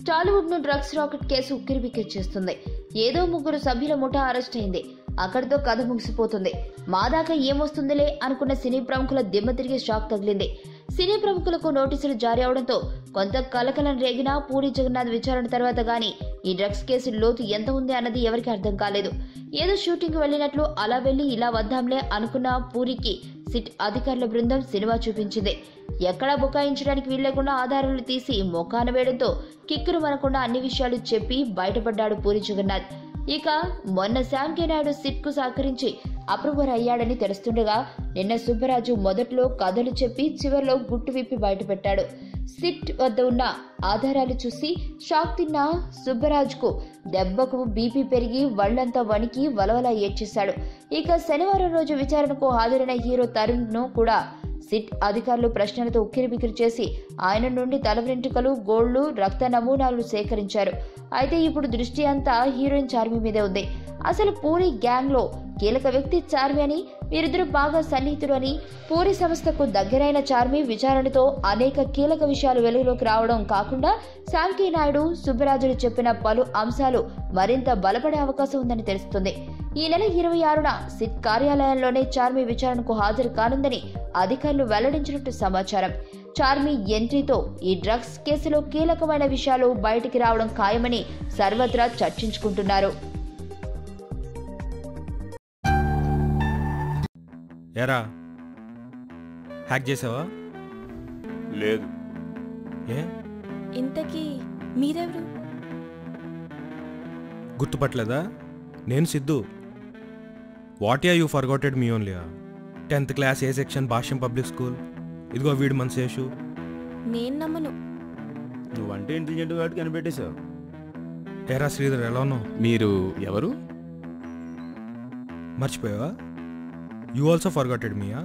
టాలీవుడ్ ను drugs rocket case ఉక్కిరిబిక్కిరి చేస్తుంది. ఏదో 3 సభ్యుల ముఠా అరెస్ట్ అయింది. అక్కడితో కథ ముగిసిపోతుంది. మా దాకా ఏమొస్తుందిలే అనుకున్న సినీ ప్రముఖుల దిమ్మ తిరిగి షాక్ తగిలింది. సినీ ప్రముఖులకు నోటీసులు జారీ అవడంతో కొంత కలకలం రేగినా పూరి జగన్నాథ్ విచారణ తర్వాత గానీ ఈ డ్రగ్స్ కేసు లోతు ఎంత ఉంది అన్నది ఎవరికి అర్థం కాలేదు. ఏదో షూటింగ్ వెళ్లినట్లు అలా వెళ్లి ఇలా వద్దాంలే అనుకున్న పూరికి సిట్ అధికారుల బృందం సినిమా చూపించింది. ఎక్కడా బుకాయించడానికి వీల్లేకుండా ఆధారాలు తీసి మొఖాన వేయడంతో కిక్కురు మనకుండా అన్ని విషయాలు చెప్పి బయటపడ్డాడు పూరి జగన్నాథ్. ఇక మొన్న శ్యామ్ కే నాయుడు సిట్ కు సహకరించి అప్రూవర్ అయ్యాడని తెలుస్తుండగా నిన్న సుబ్బరాజు మొదట్లో కథలు చెప్పి చివరిలో గుట్టు విప్పి బయటపెట్టాడు. సిట్ వద్ద ఉన్న ఆధారాలు చూసి షాక్ తిన్న సుబ్బరాజుకు దెబ్బకు బీపీ పెరిగి వళ్లంతా వణికి వలవల ఏడ్చేశాడు. ఇక శనివారం రోజు విచారణకు హాజరైన హీరో తరుణ్ ను కూడా సిట్ అధికారులు ప్రశ్నలతో ఉక్కిరిబిక్కిరి చేసి ఆయన నుండి తల వెంట్రుకలు, గోళ్లు, రక్త నమూనాలు సేకరించారు. అయితే ఇప్పుడు దృష్టి అంతా హీరోయిన్ చార్మి మీదే ఉంది. అసలు పూరి గ్యాంగ్ లో కీలక వ్యక్తి చార్మి అని, వీరిద్దరూ బాగా సన్నిహితులు అని, పూరి సంస్థకు దగ్గరైన చార్మి విచారణతో అనేక కీలక విషయాలు వెలుగులోకి రావడం కాకుండా శ్యామ్ కే నాయుడు, సుబ్బరాజులు చెప్పిన పలు అంశాలు మరింత బలపడే అవకాశం ఉందని తెలుస్తుంది. ఈ నెల 26న సిట్ కార్యాలయంలోనే చార్మి విచారణకు హాజరు కానుందని అధికారులు వెల్లడించినట్టు సమాచారం. చార్మి ఎంట్రీతో ఈ డ్రగ్స్ కేసులో కీలకమైన విషయాలు బయటికి రావడం ఖాయమని సర్వత్రా చర్చించుకుంటున్నారు. ఎరా హ్యాక్ చేసావా? లేదు. ఏ ఇంతకీ మీరెవరు? గుర్తుపట్టలేదా? నేను Siddhu. What you forgotted me only. 10th class A section, Bhashyam public school. ఇదిగో వీడు మన శేషు. నేను నమ్మను. నువ్వంటే ఇంటెలిజెంట్ కాబట్టి కనిపెట్టేశావు. ఏరా శ్రీధర్, ఎలా ఉన్నావు? మీరు ఎవరు? మర్చిపోయావా? You also forgotted మీయా?